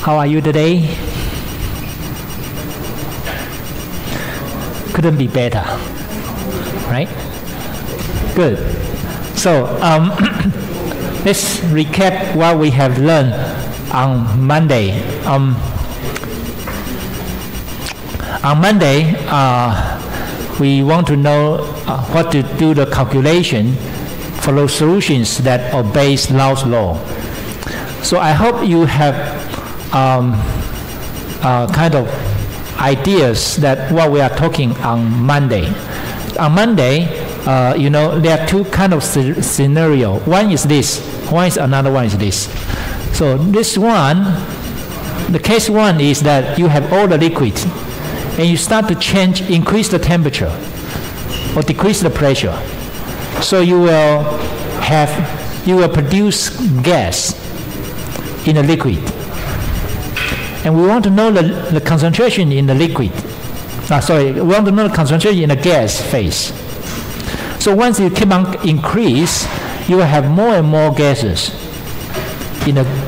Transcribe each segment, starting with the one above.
How are you today? Couldn't be better, right? Good. So let's recap what we have learned on Monday. On Monday, we want to know what to do the calculation for those solutions that obey Law's law. So I hope you have kind of ideas that what we are talking on Monday. On Monday, you know, there are two kind of scenario. One is this, one is another one is this. So this one, the case one is that you have all the liquid and you start to change, increase the temperature or decrease the pressure. So you will produce gas in the liquid. And we want to know the concentration in the liquid. We want to know the concentration in the gas phase. So once you keep on increase, you will have more and more gases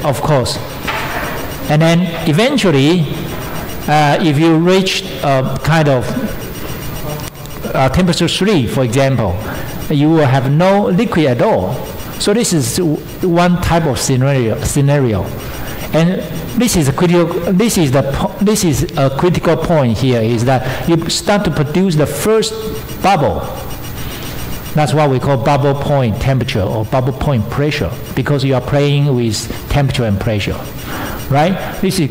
of course. And then eventually, if you reach kind of temperature 3, for example, you will have no liquid at all. So this is one type of scenario. And this is a critical point here, is that you start to produce the first bubble. That's what we call bubble point temperature or bubble point pressure, because you are playing with temperature and pressure, right? This is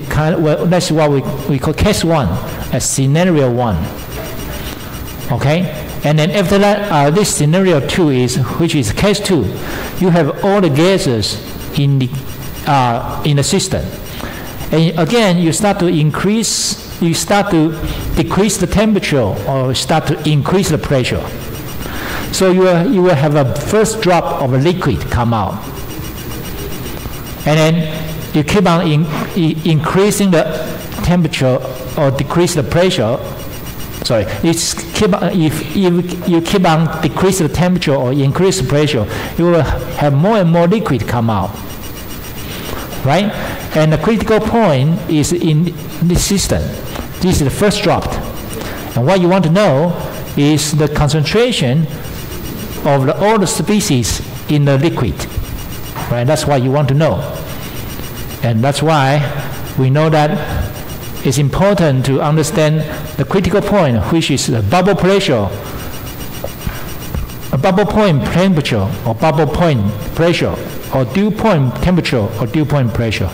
that's what we call case 1, as scenario 1. Okay, and then after that, this scenario 2 which is case 2. You have all the gases in the system, and again you start to decrease the temperature or start to increase the pressure. So you will have a first drop of a liquid come out, and then you keep on increasing the temperature or decrease the pressure. Sorry, if you keep on decrease the temperature or increase the pressure, you will have more and more liquid come out, right? And the critical point is in this system. This is the first drop, and what you want to know is the concentration of all the species in the liquid, right? That's what you want to know, and that's why we know that it's important to understand the critical point, which is the bubble pressure, a bubble point temperature or bubble point pressure, or dew point temperature or dew point pressure.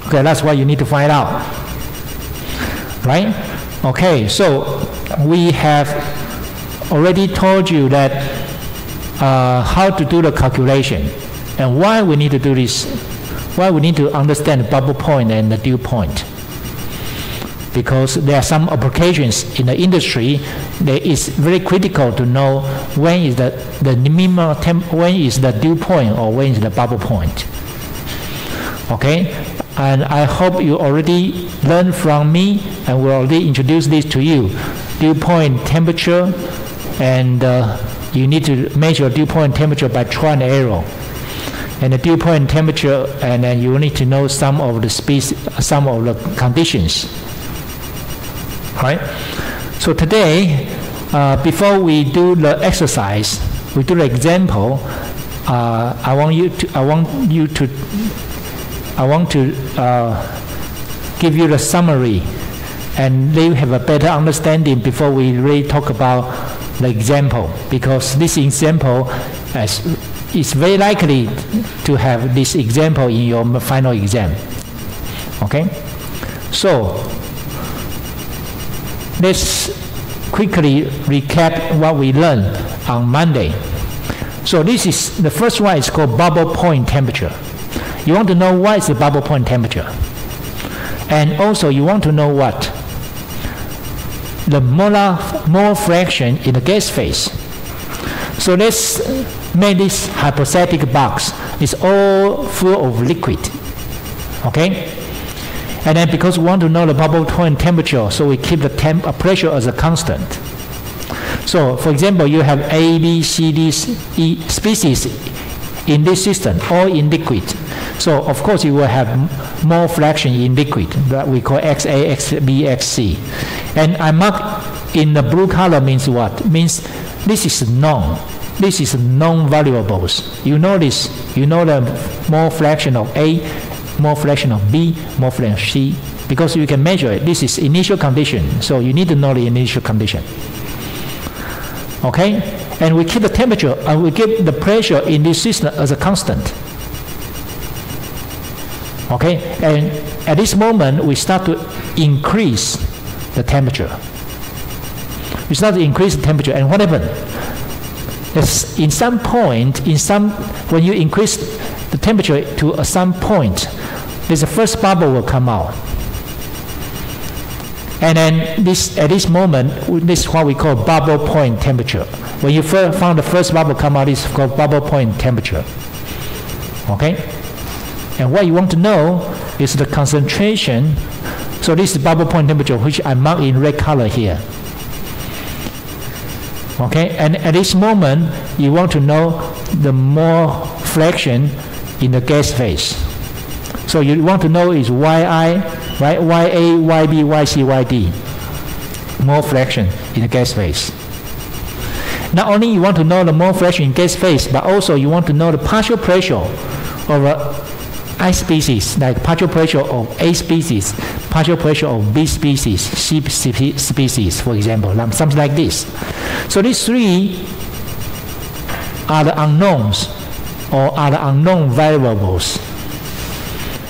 Okay, that's what you need to find out, right? Okay, so we have already told you that how to do the calculation and why we need to do this, why we need to understand the bubble point and the dew point. Because there are some applications in the industry that is very critical to know when is the minimum when is the dew point or when is the bubble point. Okay, and I hope you already learned from me and we already introduced this to you. Dew point temperature, and you need to measure dew point temperature by trial and error. And the dew point temperature, and then you need to know some of the conditions. Right? So today, before we do the exercise, we do the example. I want to give you the summary, and then you have a better understanding before we really talk about the example. Because this example is very likely to have this example in your final exam. Okay? So let's quickly recap what we learned on Monday. So this is the first one is called bubble point temperature. You want to know what is the bubble point temperature, and also you want to know what the mole fraction in the gas phase. So let's make this hypothetical box. It's all full of liquid. Okay. And then because we want to know the bubble point temperature, so we keep the pressure as a constant. So for example, you have A, B, C, D, E species in this system, all in liquid. So of course you will have more fraction in liquid that we call XA, XB, XC. And I mark in the blue color means what? Means this is known. This is known variables. You know this. You know the more fraction of A, more fraction of B, more fraction of C, because you can measure it. This is initial condition, so you need to know the initial condition. Okay? And we keep the temperature and we keep the pressure in this system as a constant. Okay? And at this moment, we start to increase the temperature. We start to increase the temperature, and what happened? In some point, when you increase the temperature to some point, there's a first bubble will come out. And then at this moment, this is what we call bubble point temperature. When you found the first bubble come out, this is called bubble point temperature. Okay? And what you want to know is the concentration. So this is bubble point temperature, which I mark in red color here. Okay, and at this moment, you want to know the more fraction in the gas phase. So you want to know is Yi, right? YA, YB, YC, YD. More fraction in the gas phase. Not only you want to know the more fraction in gas phase, but also you want to know the partial pressure of I species, like partial pressure of A species, partial pressure of B species, C species, for example, something like this. So these three are the unknowns, or are the unknown variables.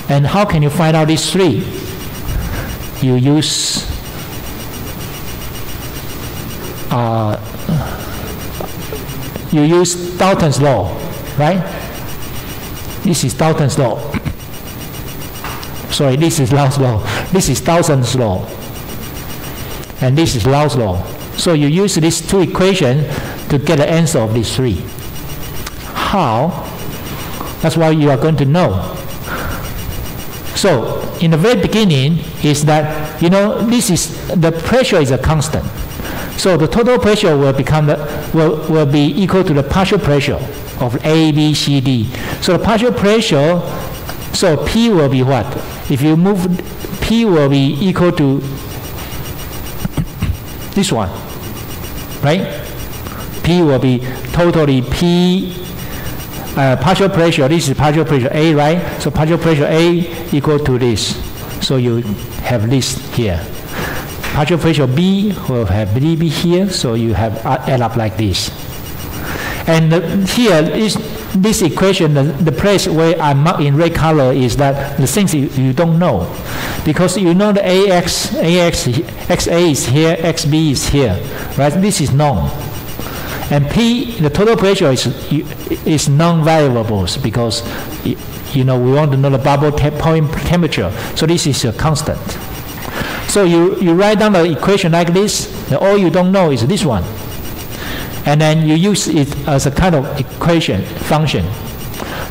And how can you find out these three? You use Dalton's law, right? This is Dalton's law. Sorry, this is Law's law. This is Dalton's law. And this is Law's law. So you use these two equations to get the answer of these three. How? That's what you are going to know. So in the very beginning is that, you know, this is the pressure is a constant. So the total pressure will become will be equal to the partial pressure of A, B, C, D. So the partial pressure, so P will be what? If you move, P will be equal to this one, right? P will be totally P, partial pressure, this is partial pressure A, right? So partial pressure A equal to this. So you have this here. Partial pressure B will have BB here, so you have add up like this. And here is this equation, the place where I mark in red color is that the things you don't know. Because you know the XA is here, XB is here, right? This is known. And P, the total pressure is non-variables because, you know, we want to know the bubble point temperature. So this is a constant. So you write down the equation like this, and all you don't know is this one. And then you use it as a kind of equation function.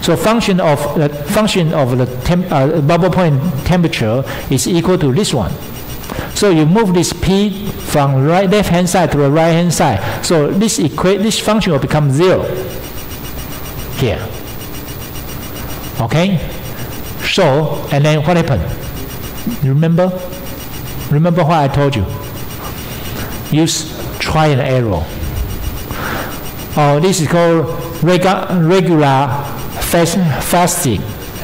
So function of the bubble point temperature is equal to this one. So you move this P from left hand side to the right hand side. So this function will become 0 here. Okay? So, and then what happened? You remember? Remember what I told you? Use try and error. Oh, this is called regular fasting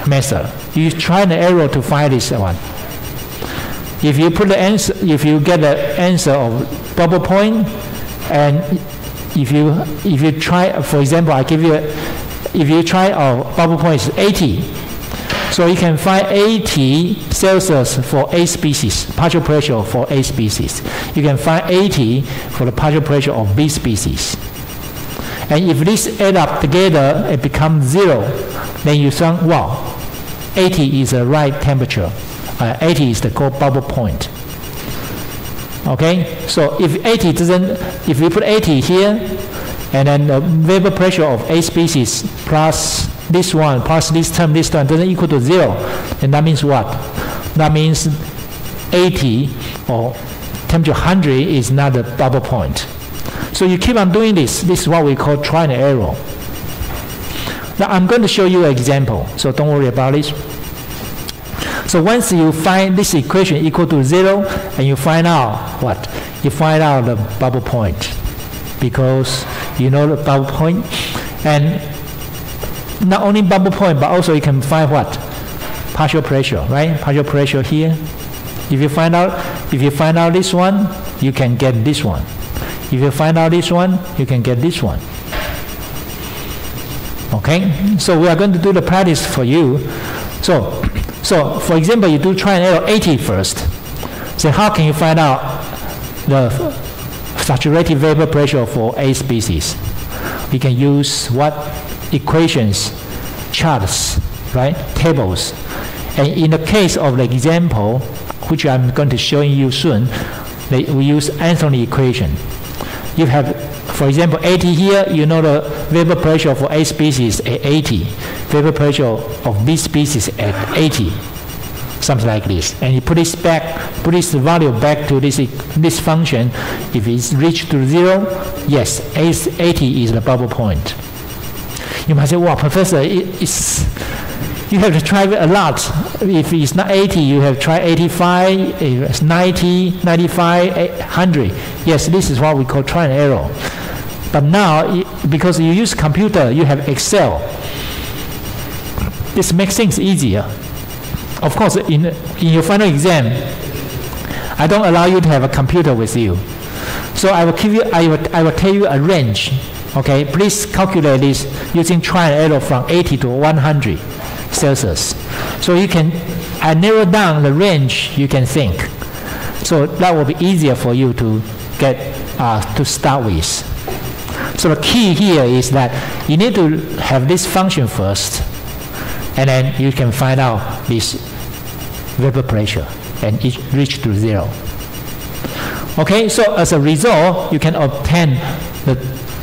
method. You try and error to find this one. If you put the answer, if you get the answer of bubble point, and if you try, for example, I give you, if you try bubble point is 80, so you can find 80 Celsius for A species, partial pressure for A species. You can find 80 for the partial pressure of B species. And if this add up together, it becomes 0. Then you think, wow, 80 is the right temperature. 80 is the called bubble point. Okay, so if 80 doesn't, if we put 80 here, and then the vapor pressure of A species plus this one plus this term doesn't equal to 0, and that means what? That means 80 or temperature 100 is not the bubble point. So you keep on doing this. This is what we call try and error. Now I'm going to show you an example, so don't worry about this. So once you find this equation equal to 0, and you find out what? You find out the bubble point, because you know the bubble point. And not only bubble point, but also you can find what? Partial pressure, right? Partial pressure here. If you find out this one, you can get this one. If you find out this one, you can get this one. Okay? So we are going to do the practice for you. So for example, you do try and error 80 first. So how can you find out the saturated vapor pressure for A species? We can use what? Equations, charts, right? Tables. And in the case of the example, which I'm going to show you soon, we use Anthony equation. You have, for example, 80 here, you know the vapor pressure for A species at 80, vapor pressure of B species at 80, something like this. And you put this value back to this function. If it's reached to 0, yes, 80 is the bubble point. You might say, well, Professor, you have to try a lot. If it's not 80, you have to try 85, if it's 90, 95, 100. Yes, this is what we call try and error. But now, because you use computer, you have Excel. This makes things easier. Of course, in your final exam, I don't allow you to have a computer with you. So I will tell you a range. Okay, please calculate this using try and error from 80 to 100 Celsius. So you can narrow down the range you can think. So that will be easier for you to get to start with. So the key here is that you need to have this function first, and then you can find out this vapor pressure and it reach to 0. Okay, so as a result, you can obtain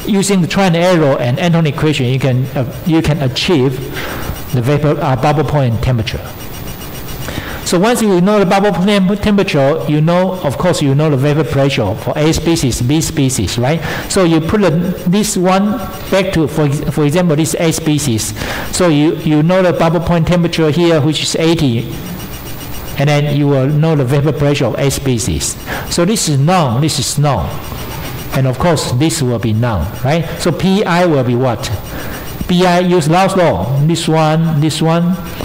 using the try and error and Anthony equation, you can achieve the vapor bubble point temperature. So once you know the bubble point temperature, you know, of course, you know the vapor pressure for A species, B species, right? So you put this one back to, for example, this A species. So you know the bubble point temperature here, which is 80, and then you will know the vapor pressure of A species. So this is known, this is known. And of course, this will be known, right? So PI will be what? PI use Law's law. This one.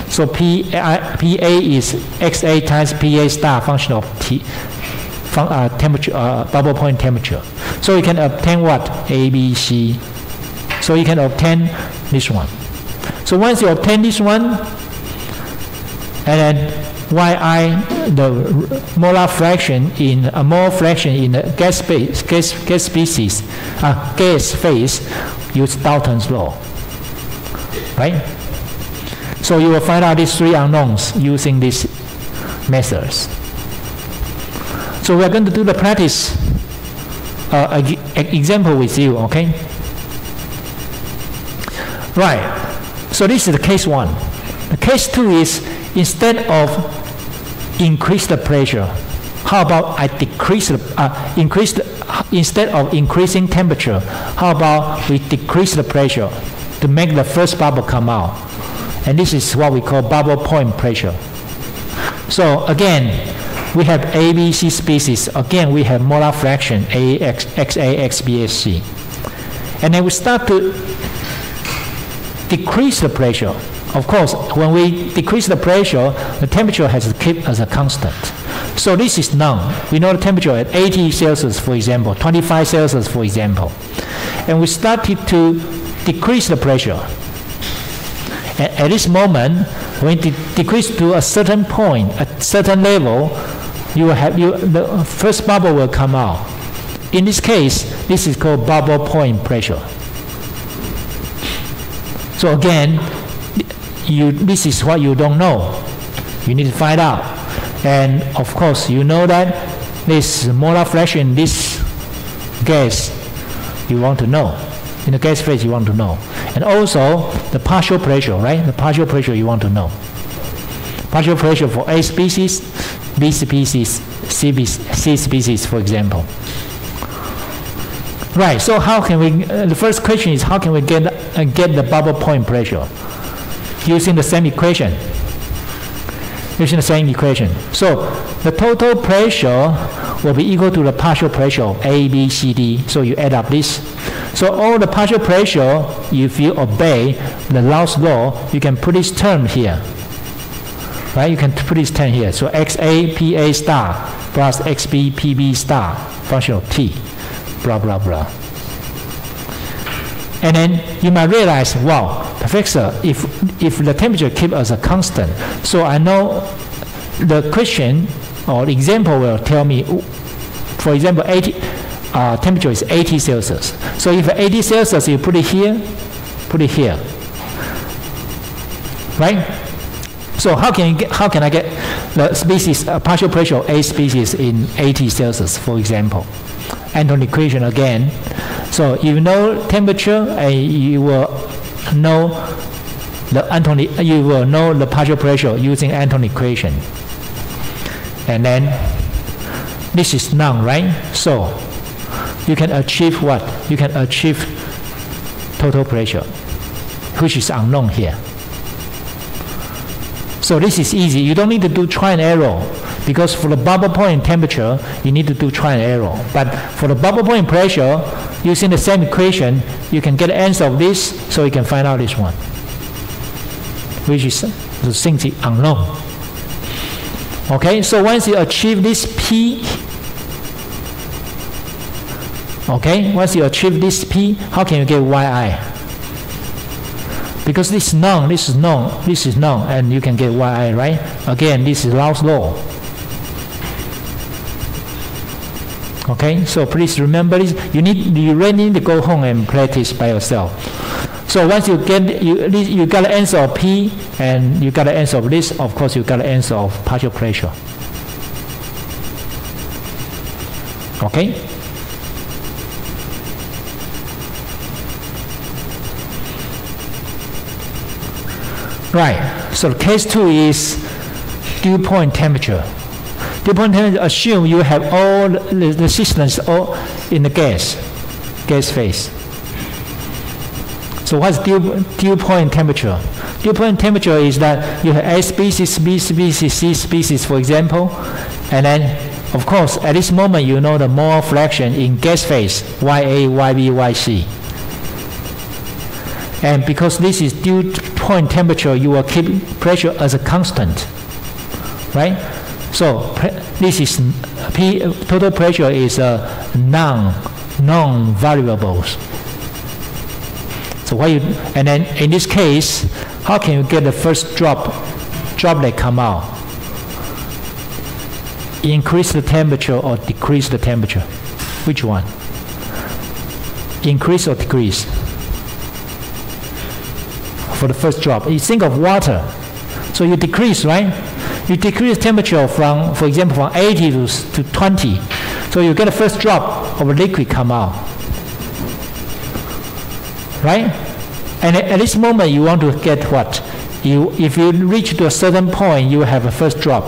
So PA is XA times PA star function of temperature, bubble point temperature. So you can obtain what? ABC. So you can obtain this one. So once you obtain this one, and then Yi, the molar fraction in a mole fraction in the gas phase, use Dalton's law, right? So you will find out these 3 unknowns using these methods. So we are going to do the practice example with you, okay? Right. So this is the case 1. The case 2 is, instead of increase the pressure, how about I decrease instead of increasing temperature, how about we decrease the pressure to make the first bubble come out? And this is what we call bubble point pressure. So again, we have ABC species. Again, we have molar fraction XAXBSC. And then we start to decrease the pressure. Of course, when we decrease the pressure, the temperature has to keep as a constant. So this is known. We know the temperature at 80 Celsius, for example, 25 Celsius, for example. And we started to decrease the pressure. At this moment, when it decreases to a certain point, a certain level, the first bubble will come out. In this case, this is called bubble point pressure. So again, this is what you don't know. You need to find out. And of course, you know that this molar fraction, this gas, you want to know. In the gas phase, you want to know. And also, the partial pressure, right? The partial pressure you want to know. Partial pressure for A species, B species, C species, for example. Right, so how can we, the first question is how can we get the bubble point pressure? Using the same equation. Using the same equation. So the total pressure will be equal to the partial pressure of A, B, C, D. So you add up this. So all the partial pressure, if you obey the Law's law, you can put this term here. Right, you can put this term here. So XA, PA star plus XB, PB star, function of T. Blah, blah, blah. And then you might realize, wow, Professor, if the temperature keeps as a constant, so I know the question or the example will tell me, for example, temperature is 80 Celsius. So if 80 Celsius, you put it here, right? So how can I get the species, partial pressure of A species in 80 Celsius, for example? Anton equation again. So you know temperature, and you will know the partial pressure using Anton equation. And then this is none, right? So you can achieve what? You can achieve total pressure, which is unknown here. So this is easy. You don't need to do trial and error, because for the bubble point temperature, you need to do trial and error. But for the bubble point pressure, using the same equation, you can get the answer of this, so you can find out this one, which is the simply unknown. Okay, so once you achieve this P, okay, once you achieve this P, how can you get YI? Because this is known, this is known, this is known, and you can get YI, right? Again, this is Law's law. Okay, so please remember this. You really need to go home and practice by yourself. So once you get you got the answer of P and you got the answer of this, of course you got the answer of partial pressure. Okay? Right, so case 2 is dew point temperature. Dew point temperature, assume you have all the resistance all in the gas phase. So what's dew point temperature? Dew point temperature is that you have A species, B species, C species, for example, and then, of course, at this moment you know the mole fraction in gas phase, YA, YB, YC. And because this is dew point temperature, you will keep pressure as a constant, right? So this is total pressure is a non-variables. So and then in this case, how can you get the first droplet come out? Increase the temperature or decrease the temperature? Which one? Increase or decrease? For the first drop, you think of water, so you decrease, right? You decrease temperature from, for example, from 80 to 20, so you get the first drop of a liquid come out, right? And at this moment, you want to get what? If you reach to a certain point, you have a first drop.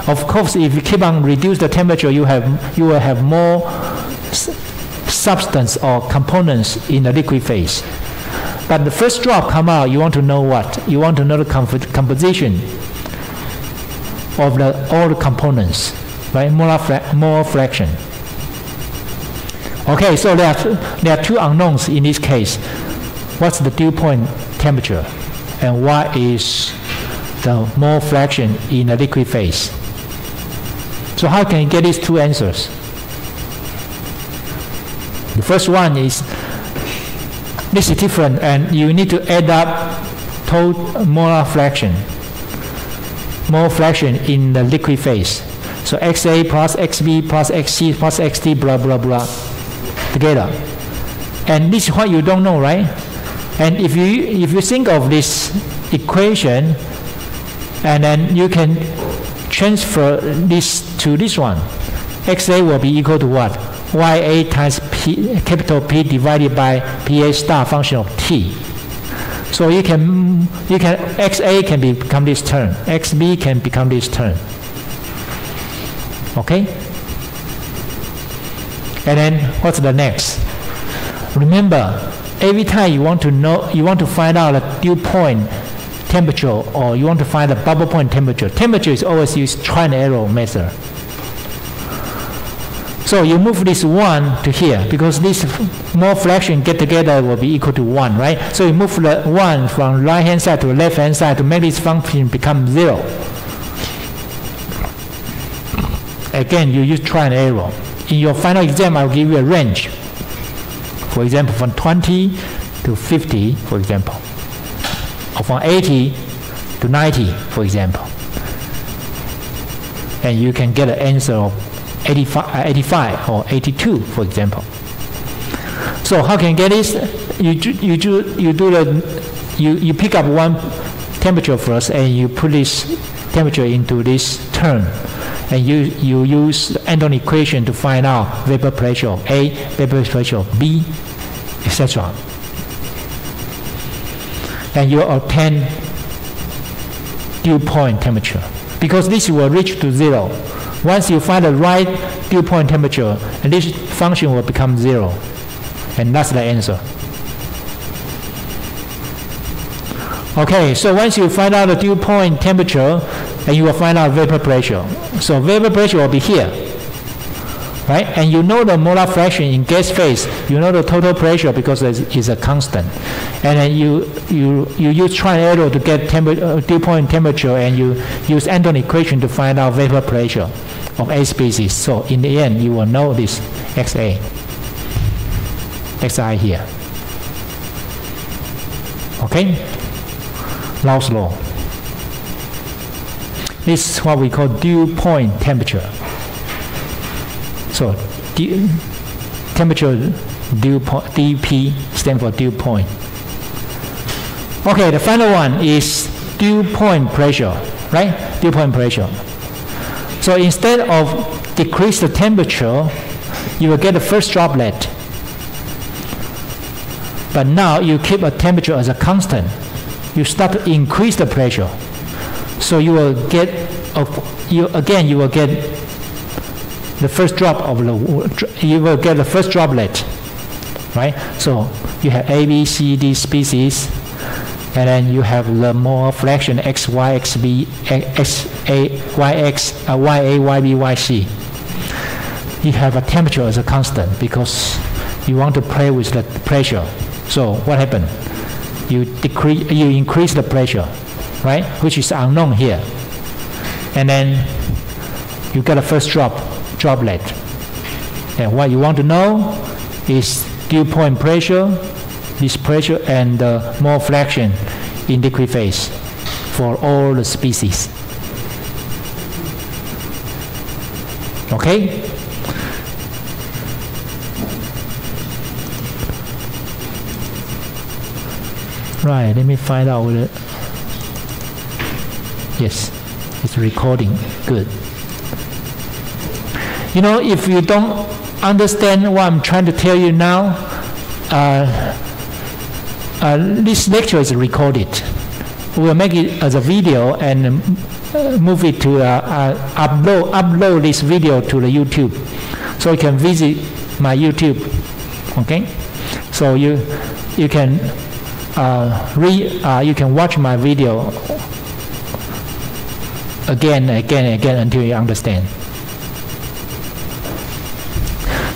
Of course, if you keep on reduce the temperature, you will have more substance or components in the liquid phase. But the first drop come out, you want to know what? You want to know the composition of all the components, right? Molar fraction. Okay, so there are two unknowns in this case. What's the dew point temperature, and what is the mole fraction in the liquid phase? So how can you get these two answers? The first one is, this is different, and you need to add up total molar fraction in the liquid phase. So XA plus XB plus XC plus XT, blah, blah, blah, together. And this is what you don't know, right? And if you think of this equation, and then you can transfer this to this one. XA will be equal to what? YA times P, capital P divided by PA star function of T. So you can XA can become this term, XB can become this term. Okay? And then what's the next? remember, every time you want to find out the dew point temperature, or you want to find the bubble point temperature, temperature is always used trial and error method. So you move this 1 to here, because this more fraction get together will be equal to 1, right? So you move the 1 from right hand side to the left hand side to make this function become 0. Again, you use trial and error. In your final exam, I'll give you a range. For example, from 20 to 50, for example. Or from 80 to 90, for example. And you can get an answer of 85 or 82, for example. So how can you get this? You pick up one temperature first, and you put this temperature into this term, and you use the Anton equation to find out vapor pressure of A, vapor pressure of B, etc. And you obtain dew point temperature, because this will reach to 0. Once you find the right dew point temperature, and this function will become 0. And that's the answer. Okay, so once you find out the dew point temperature, and you will find out vapor pressure. So vapor pressure will be here, right? And you know the molar fraction in gas phase. You know the total pressure because it's a constant. And then you use trial and error to get dew point temperature, and you use Anton equation to find out vapor pressure of A species. So in the end, you will know this XA, XI here. Okay? Law's law. This is what we call dew point temperature. So temperature dew point, dP stands for dew point. Okay, the final one is dew point pressure, right? Dew point pressure. So instead of decrease the temperature, you will get the first droplet. But now you keep a temperature as a constant. You start to increase the pressure. So you will get, you will get the first drop of you will get the first droplet, right? So you have A, B, C, D species, and then you have the molar fraction X, Y, X, B, X, A, Y, X, Y, A, Y, B, Y, C. You have a temperature as a constant because you want to play with the pressure. So what happened? You increase the pressure, right? Which is unknown here. And then you get a first droplet. And what you want to know is dew point pressure, this pressure, and the mole fraction in liquid phase for all the species. Okay? Right, let me find out whether, yes, it's recording, good. You know, if you don't understand what I'm trying to tell you now, this lecture is recorded. We'll make it as a video and move it to, upload this video to the YouTube. So you can visit my YouTube, okay? So you can you can watch my video again until you understand.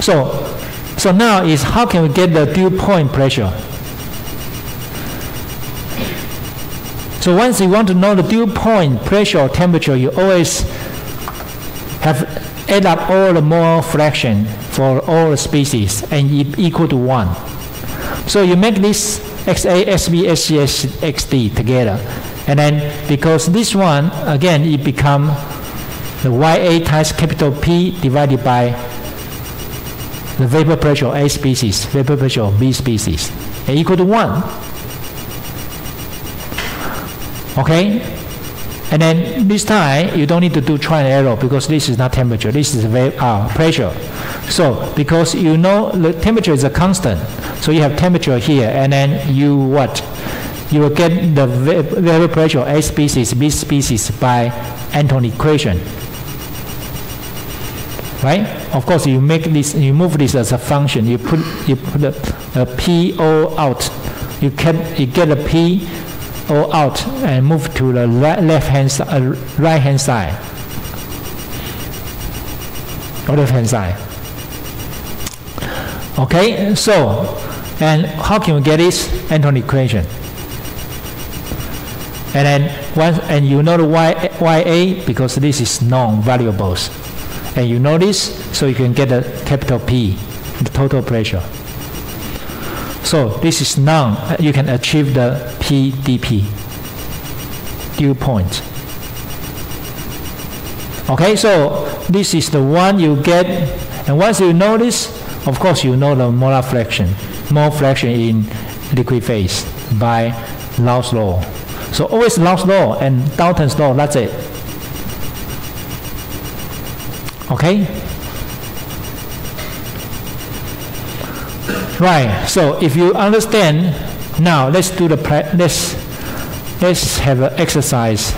So now is how can we get the dew point pressure? So once you want to know the dew point pressure or temperature, you always have add up all the mole fraction for all the species and equal to 1. So you make this XA, SB, SC, XD together. And then because this one, again, it become the YA times capital P divided by the vapor pressure of A species, vapor pressure of B species, and equal to 1. Okay? And then this time, you don't need to do trial and error because this is not temperature, this is pressure. So, because you know the temperature is a constant, so you have temperature here, and then you what? You will get the vapor pressure of A species, B species by Anton equation. Right? Of course, you make this, you move this as a function. You put the a PO out. You get a PO out and move to the right hand side or left hand side. Okay, so and how can we get this Anton equation? And then you know the YA because this is known variables, and you know this, so you can get a capital P, the total pressure. So this is known. You can achieve the PdP, dew point. Okay, so this is the one you get, and once you know this, of course you know the molar fraction, mole fraction in liquid phase by Law's law. So always Law's law and Dalton's law, that's it. Okay? Right, so if you understand, now let's do the let's have an exercise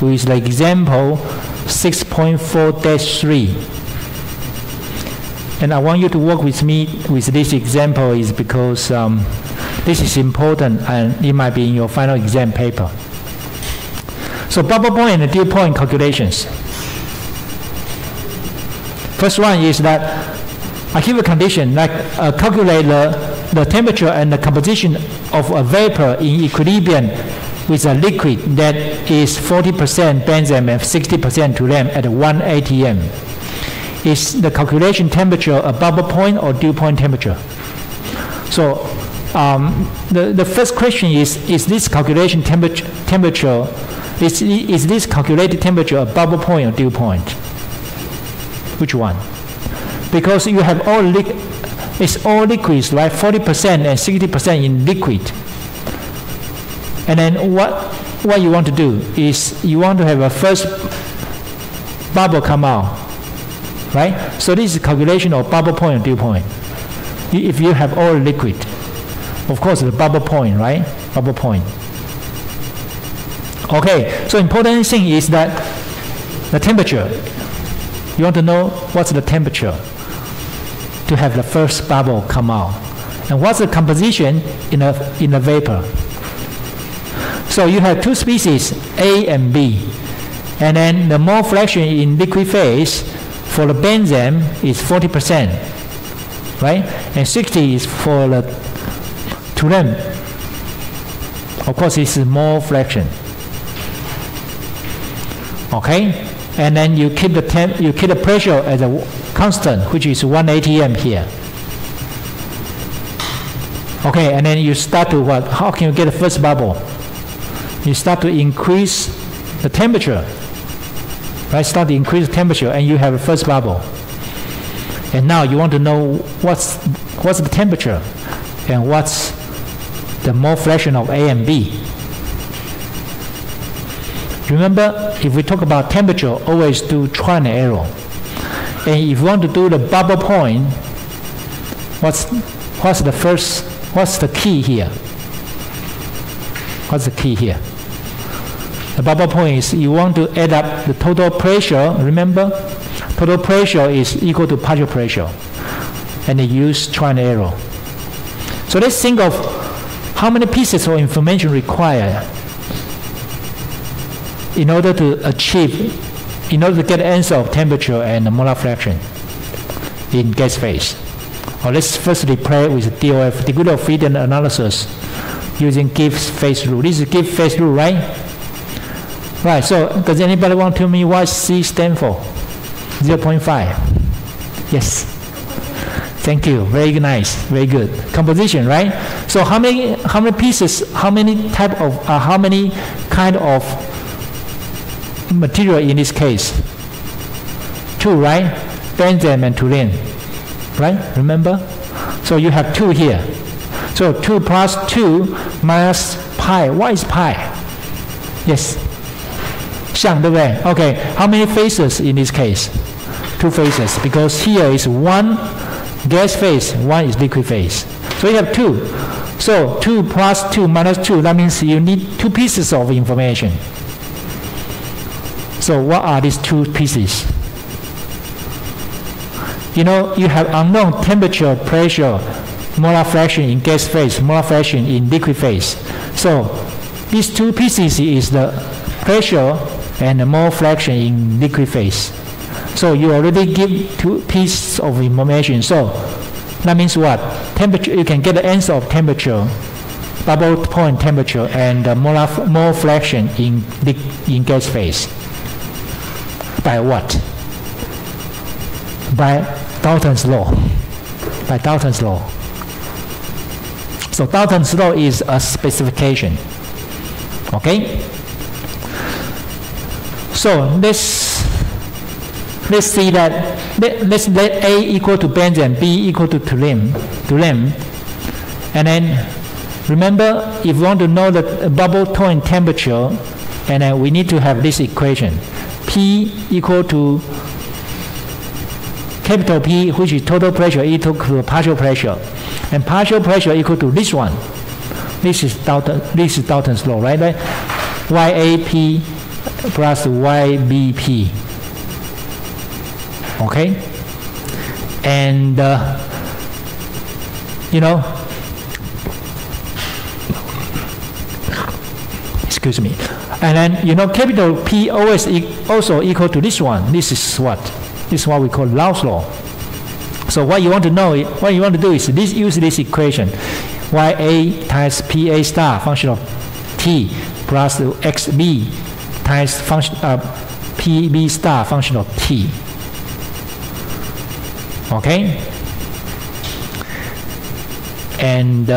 with the example 6.4-3. And I want you to work with me with this example is because this is important and it might be in your final exam paper. So bubble point and dew point calculations. First one is that I give a condition like calculate the temperature and the composition of a vapor in equilibrium with a liquid that is 40% benzene and 60% toluene at 1 atm. Is the calculation temperature a bubble point or dew point temperature? So the first question is this calculation temperature, is this calculated temperature a bubble point or dew point? Which one? Because you have it's all liquids, right? 40% and 60% in liquid. And then what you want to do is you want to have a first bubble come out, right? So this is calculation of bubble point or dew point. If you have all liquid, of course the bubble point, right? Bubble point. Okay, so important thing is that the temperature. You want to know what's the temperature to have the first bubble come out, and what's the composition in a vapor. So you have two species, A and B, and then the mole fraction in liquid phase for the benzene is 40%, right? And 60 is for the toluene. Of course, it's mole fraction. Okay. And then you keep the pressure at a constant, which is 1 atm here. Okay, and then you start to what? How can you get the first bubble? You start to increase the temperature, right? Start to increase the temperature, and you have a first bubble. And now you want to know what's the temperature, and what's the mole fraction of A and B. Remember, if we talk about temperature, always do trial and error. And if you want to do the bubble point, what's the key here? What's the key here? The bubble point is you want to add up the total pressure. Remember, total pressure is equal to partial pressure. And you use trial and error. So let's think of how many pieces of information required in order to get the answer of temperature and the molar fraction in gas phase. Or let's firstly play with DOF, degree of freedom analysis, using Gibbs phase rule. This is Gibbs phase rule, right? Right, so does anybody want to tell me what C stands for? 0.5. Yes. Thank you, very nice, very good. Composition, right? So how many pieces, how many kind of material in this case? 2, right? Benzene and toluene, right? Remember? So you have 2 here. So 2 plus 2 minus pi. What is pi? Yes. 像，对不对? Okay. How many phases in this case? 2 phases, because here is 1 gas phase, 1 is liquid phase. So you have 2. So 2 plus 2 minus 2, that means you need 2 pieces of information. So what are these 2 pieces? You know, you have unknown temperature, pressure, molar fraction in gas phase, molar fraction in liquid phase. So these two pieces is the pressure and the mole fraction in liquid phase. So you already give two pieces of information. So that means what? Temperature, you can get the answer of temperature, bubble point temperature, and the mole fraction in gas phase. By what? By Dalton's law. By Dalton's law. So Dalton's law is a specification. Okay? So let's see that, let's let A equal to benzene, B equal to toluene. And then remember, if you want to know the bubble point temperature, and then we need to have this equation. P equal to capital P, which is total pressure equal to partial pressure. And partial pressure equal to this one. This is Dalton's law, right? YAP plus YBP. Okay? And, you know, excuse me. And then, you know, capital P always also equal to this one. This is what? This is what we call Law's law. So what you want to know, what you want to do is use this equation. YA times PA star function of T plus XB times function PB star function of T. Okay? And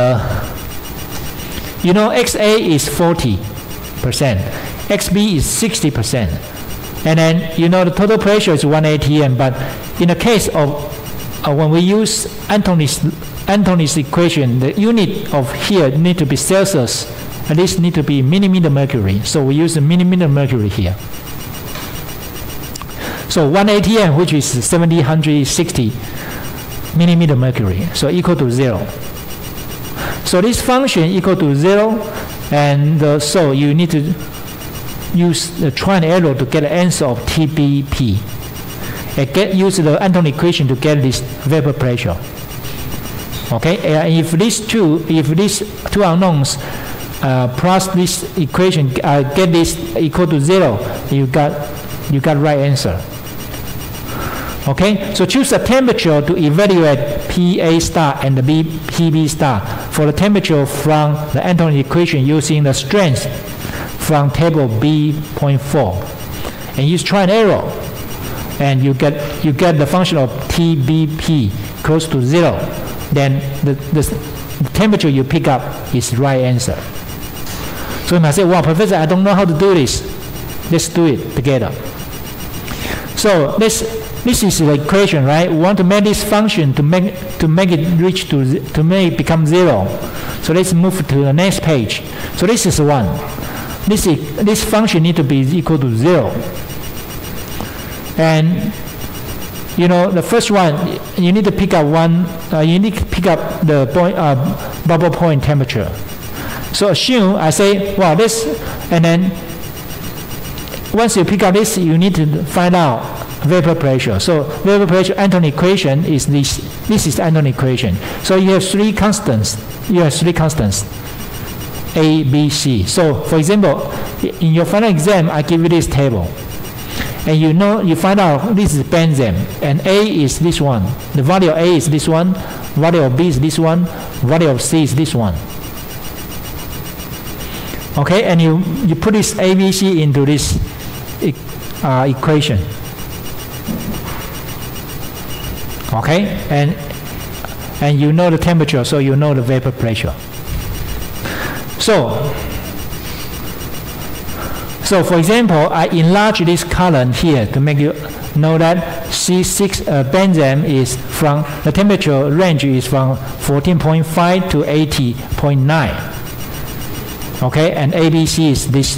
you know, XA is 40%, XB is 60%, and then you know the total pressure is 1 atm. But in the case of when we use Anthony's equation, the unit of here need to be Celsius, at least need to be millimeter mercury. So we use the millimeter mercury here. So 1 atm, which is 760 millimeter mercury, so equal to 0. So this function equal to 0, and so you need to use the try and error to get the answer of TBP. And use the Anthony equation to get this vapor pressure. Okay, if these two unknowns plus this equation get this equal to 0, you got right answer. Okay, so choose a temperature to evaluate PA star and the PB star for the temperature from the Anthony equation using the strength from table B.4, and use try and error, and you get the function of TBP close to 0. Then the temperature you pick up is the right answer. So you might say, "Wow, Professor, I don't know how to do this." Let's do it together. So this is the equation, right? We want to make this function to make it become 0. So let's move to the next page. So this is 1. This function need to be equal to 0. And you know, the first one, you need to pick up the point, bubble point temperature. So assume I say, well, this, and then once you pick up this, you need to find out vapor pressure. So vapor pressure Anthony equation is this. This is Anthony equation. So you have three constants. A, B, C. So for example, in your final exam, I give you this table. And you find out this is benzene, and A is this one. The value of A is this one, value of B is this one, value of C is this one. Okay, and you put this ABC into this equation. Okay, and you know the temperature, so you know the vapor pressure. So for example, I enlarge this column here to make you know that C6 benzene is from, the temperature range is from 14.5 to 80.9. Okay, and ABC is this,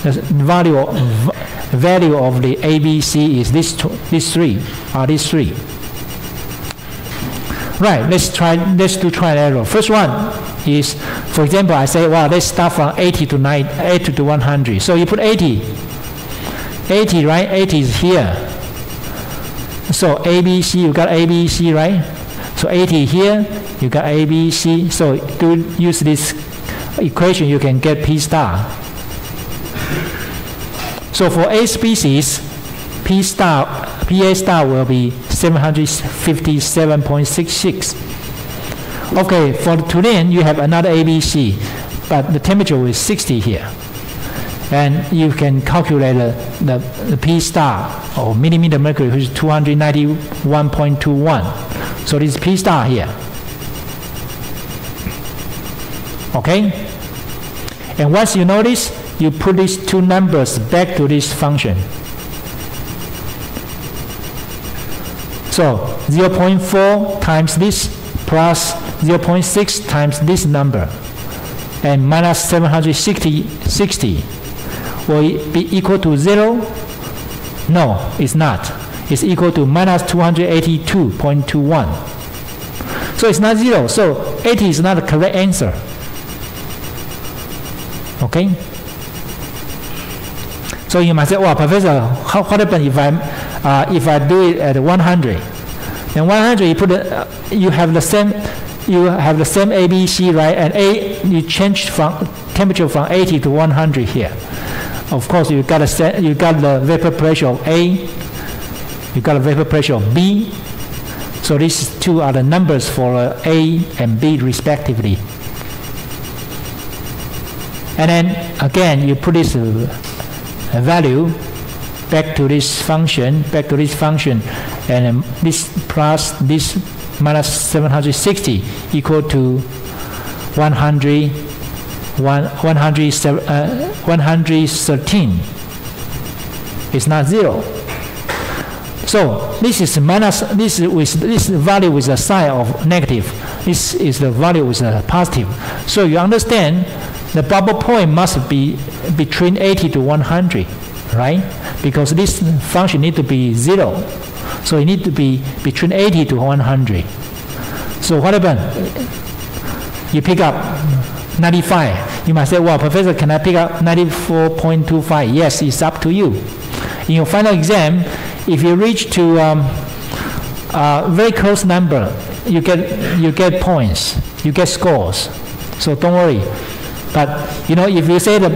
the value of the ABC is these three. Right, let's do try and error. First one is, for example, I say, well, let's start from 80 to 100. So you put 80, right? 80 is here. So ABC, you got ABC, right? So 80 here, you got A, B, C. So to use this equation, you can get P star. So for A species, PA star will be 757.66. Okay, for the Turin, you have another ABC, but the temperature is 60 here. And you can calculate the P star, or millimeter mercury, which is 291.21. So this is P star here. Okay? And once you know this, you put these two numbers back to this function. So 0.4 times this plus 0.6 times this number, and minus 760 will be equal to 0? No, it's not. It's equal to minus 282.21. So it's not 0. So 80 is not the correct answer. Okay? So you might say, well, Professor, what happens if I do it at 100? Then 100, you have the same ABC, right? And you change from temperature from 80 to 100 here. Of course, you got the vapor pressure of A, you got the vapor pressure of B. So these two are the numbers for A and B respectively. And then again, you put this value back to this function, and this plus this minus 760 equal to 113. It's not 0. So this is minus, this value with a sign of negative. This is the value with a positive. So you understand the bubble point must be between 80 to 100, right? Because this function needs to be 0. So it needs to be between 80 to 100. So what happened? You pick up 95. You might say, well, Professor, can I pick up 94.25? Yes, it's up to you. In your final exam, if you reach to a very close number, you get points, you get scores. So don't worry. But you know, if you say that,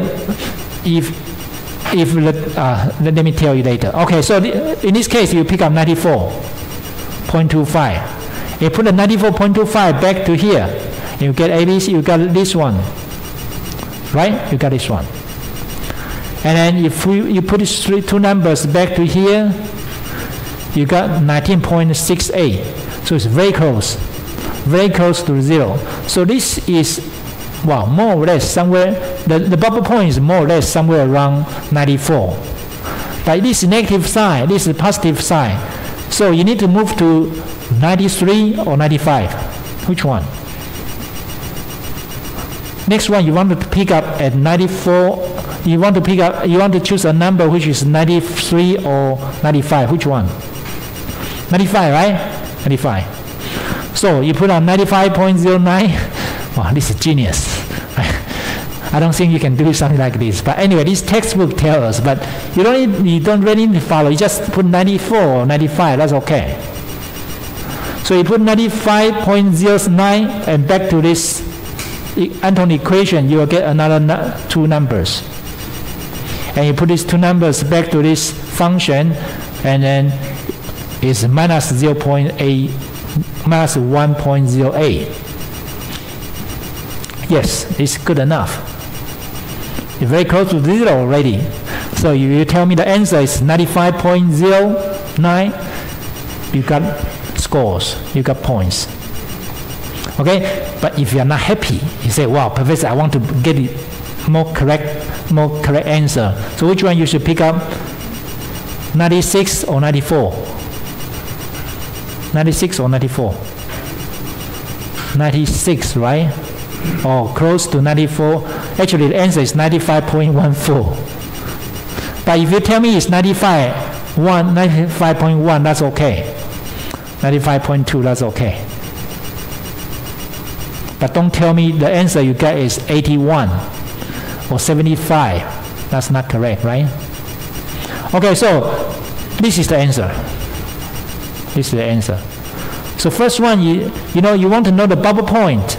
let me tell you later. Okay, so in this case, you pick up 94.25. You put the 94.25 back to here. You get ABC. You got this one, right? You got this one. And then if you put these two numbers back to here, you got 19.68. So it's very close to 0. So this is, well, more or less somewhere, the bubble point is more or less somewhere around 94. But this is negative sign, this is positive sign. So you need to move to 93 or 95. Which one? Next one, you want to pick up at 94. You want to choose a number which is 93 or 95. Which one? 95, right? 95. So you put on 95.09. Wow, this is genius. I don't think you can do something like this. But anyway, this textbook tells us. But you don't really need to follow. You just put 94 or 95. That's okay. So you put 95.09 and back to this Anton equation, you will get another two numbers. And you put these two numbers back to this function, and then it's minus 1.08. Yes, it's good enough. You're very close to 0 already. So you tell me the answer is 95.09. You got scores, you got points. Okay, but if you are not happy, you say, wow, Professor, I want to get it more correct answer. So which one you should pick up? 96 or 94? 96 or 94? 96, right? Or close to 94. Actually, the answer is 95.14. But if you tell me it's 95.1, that's okay. 95.2, that's okay. But don't tell me the answer you get is 81 or 75. That's not correct, right? Okay, so this is the answer. This is the answer. So first one, you want to know the bubble point,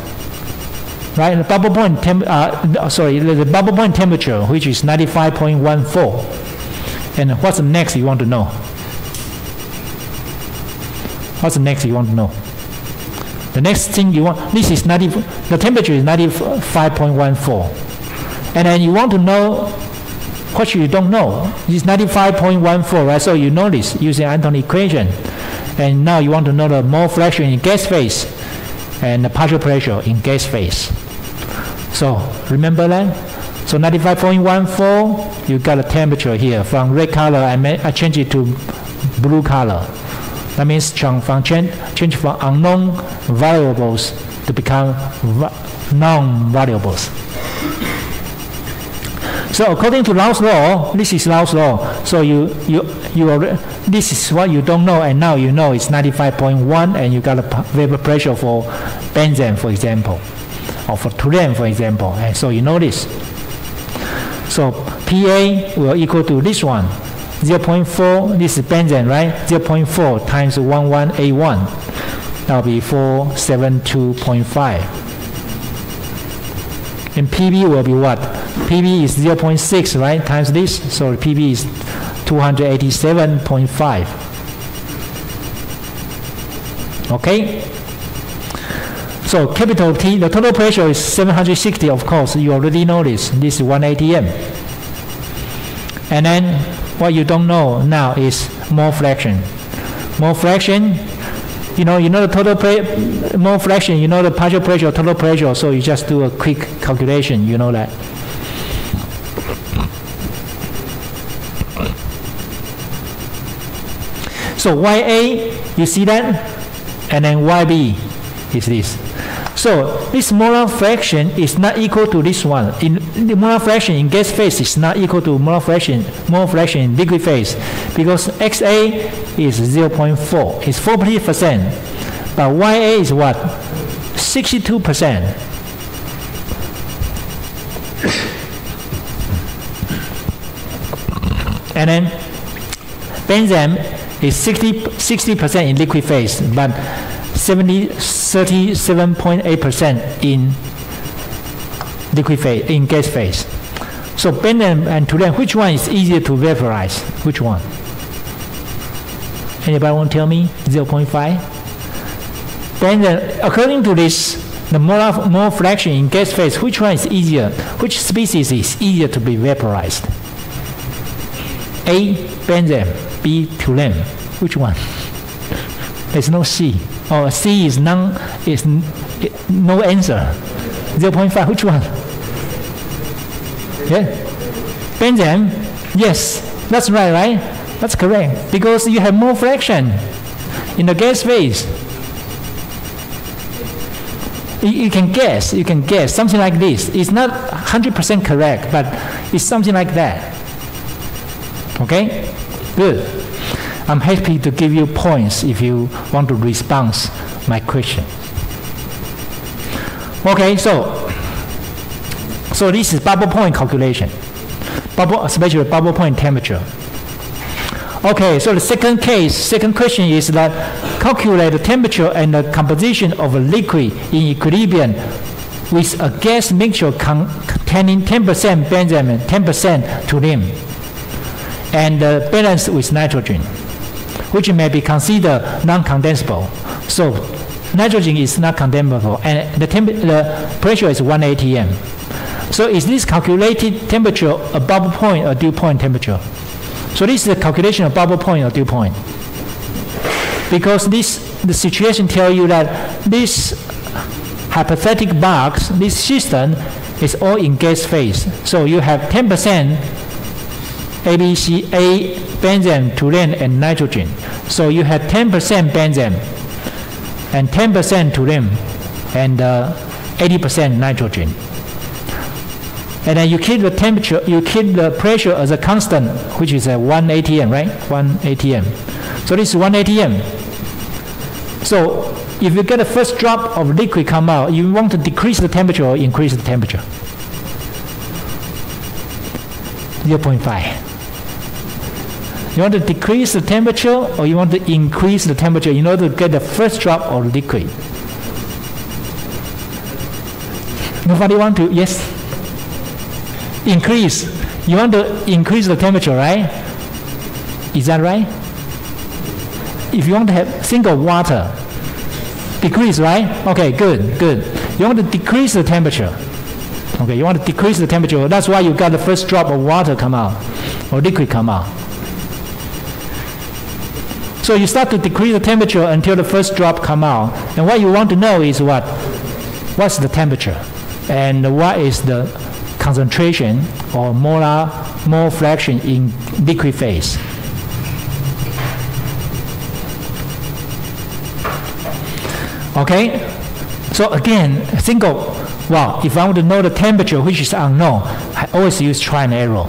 right? The bubble point the bubble point temperature, which is 95.14. And what's the next you want to know? What's the next you want to know? The next thing you want, the temperature is 95.14. And then you want to know what you don't know. It's 95.14, right? So you know this using Anton's equation. And now you want to know the mole fraction in gas phase and the partial pressure in gas phase. So remember that? So 95.14, you got a temperature here. From red color, I change it to blue color. That means change from unknown variables to become known variables. So according to Law's law, this is Law's law. So this is what you don't know, and now you know it's 95.1, and you got a vapor pressure for benzene, for example, or for toluene, for example. And so you know this. So PA will equal to this one, 0.4. This is benzene, right? 0.4 times 1181. That will be 472.5. And PB will be what? PB is 0.6, right? Times this. So PB is 287.5. Okay? So capital T, the total pressure is 760, of course. You already know this. This is 1 atm. And then what you don't know now is mole fraction. Mole fraction, you know the total mole fraction, you know the partial pressure, total pressure, so you just do a quick calculation, you know that. So YA, you see that? And then YB is this. So this molar fraction is not equal to this one. The molar fraction in gas phase is not equal to molar fraction in liquid phase, because XA is 0.4. It's 40%. But YA is what? 62%. And then benzene is 60% in liquid phase, but 37.8% in liquid phase, in gas phase. So benzene and toluene, which one is easier to vaporize? Which one? Anybody want to tell me? 0.5? Benzene, according to this, the mole fraction in gas phase, which one is easier? Which species is easier to be vaporized? A, benzene, B, toluene. Which one? There's no C. Oh, C is no answer. 0.5, which one? Yeah? Benzene? Yes, that's right? That's correct. Because you have more fraction in the gas phase. You can guess, something like this. It's not 100% correct, but it's something like that. Okay? Good. I'm happy to give you points if you want to respond my question. Okay, so this is bubble point calculation, especially bubble point temperature. Okay, so the second question is that calculate the temperature and the composition of a liquid in equilibrium with a gas mixture containing 10% benzene and 10% toluene, and balanced with nitrogen, which may be considered non-condensable. So nitrogen is not condensable, and the pressure is 1 atm. So is this calculated temperature a bubble point or dew point temperature? So this is the calculation of bubble point or dew point. Because the situation tells you that this hypothetical box, this system, is all in gas phase. So you have 10% ABC, A, benzene, toluene, and nitrogen. So you have 10% benzene and 10% toluene and 80% nitrogen. And then you keep the temperature, you keep the pressure as a constant, which is 1 atm, right? 1 atm. So this is 1 atm. So if you get the first drop of liquid come out, you want to decrease the temperature or increase the temperature? 0.5. You want to decrease the temperature or you want to increase the temperature in order to get the first drop of liquid? Nobody want to? Yes? Increase. You want to increase the temperature, right? Is that right? If you want to have single water, decrease, right? Okay, good, good. You want to decrease the temperature. Okay, you want to decrease the temperature. That's why you got the first drop of water come out, or liquid come out. So you start to decrease the temperature until the first drop come out. And what you want to know is what? What's the temperature? And what is the concentration or mole fraction in liquid phase? Okay? So again, well, if I want to know the temperature, which is unknown, I always use try and error.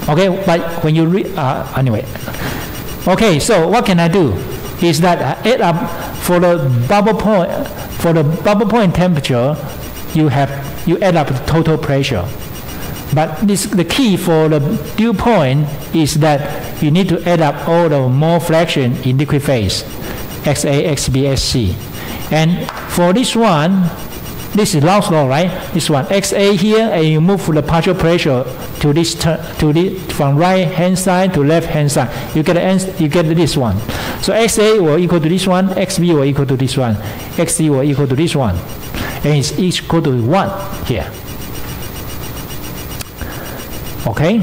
Okay, but when you anyway. Okay, so what can I do? Is that I add up for the bubble point temperature, you add up the total pressure. But the key for the dew point is that you need to add up all the mole fraction in liquid phase, XA, XB, SC. And for this one, this is Laws law, right? This one, XA here, and you move the partial pressure to this from right hand side to left hand side. You get this one. So XA will equal to this one, XB will equal to this one, XC will equal to this one, and it's equal to 1 here. Okay.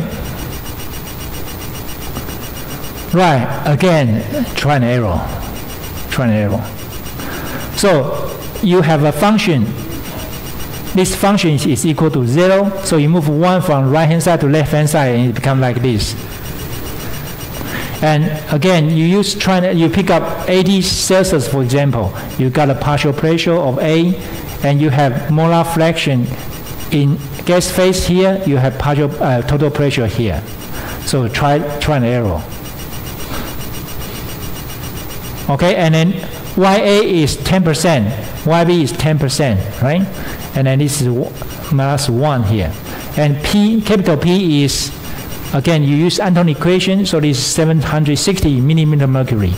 Right. Again, try and error. Try and error. So you have a function. This function is equal to 0, so you move 1 from right hand side to left hand side and it becomes like this. And again, you pick up 80 Celsius, for example. You got a partial pressure of A, and you have molar fraction in gas phase here. You have partial total pressure here. So try and error. Okay, and then YA is 10%, YB is 10%, right? And then this is minus 1 here. And P, capital P is, again, you use Anton equation, so this is 760 millimeter mercury.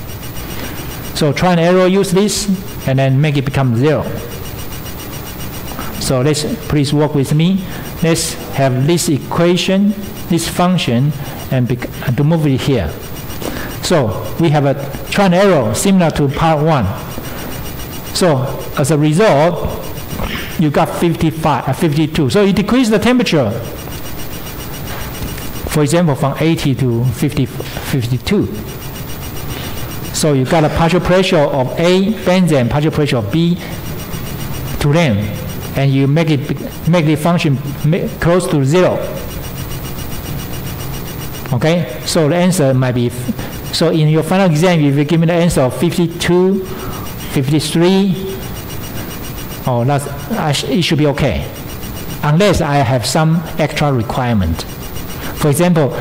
So try and error, use this, and then make it become 0. So please work with me. Let's have this equation, this function, and to move it here. So we have a try and error similar to part 1. So as a result, you got 52. So you decrease the temperature, for example, from 80 to 52. So you got a partial pressure of A benzene, partial pressure of B to them, and you make the function close to 0. Okay, so the answer might be, so in your final exam, if you give me the answer of 52, 53, oh, it should be okay, unless I have some extra requirement. For example,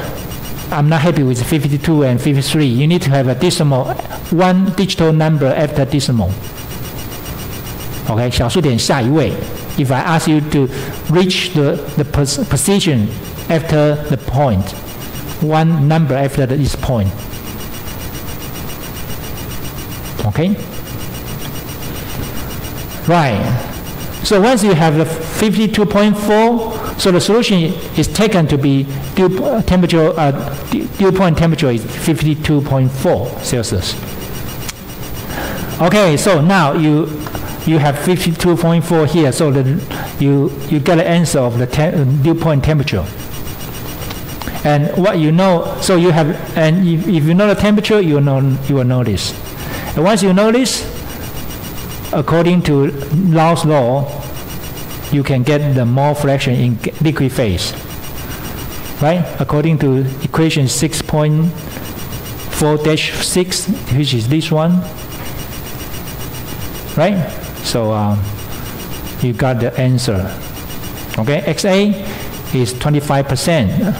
I'm not happy with 52 and 53. You need to have a decimal, 1 digital number after decimal. Okay, 小数点下一位. If I ask you to reach the position after the point, 1 number after this point. Okay? Right. So once you have the 52.4, so the solution is taken to be dew point temperature is 52.4 Celsius. Okay, so now you have 52.4 here, so you get the answer of the dew point temperature. And what you know, so you have, and if you know the temperature, you will know this. And once you know this, according to Laws law, you can get the mole fraction in liquid phase, right? According to equation 6.4-6, which is this one, right? So you got the answer. Okay, XA is 25%.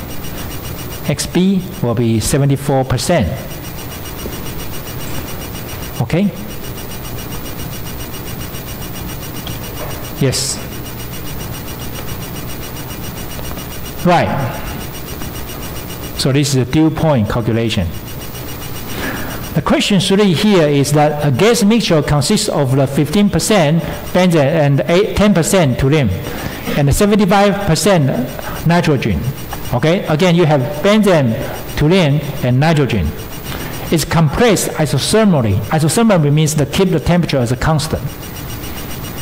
XB will be 74%. Okay? Yes. So this is a dew point calculation. The question 3 here is that a gas mixture consists of the 15% benzene and 10% toluene and 75% nitrogen. Okay, again you have benzene, toluene, and nitrogen. It's compressed isothermally. Isothermally means to keep the temperature as a constant.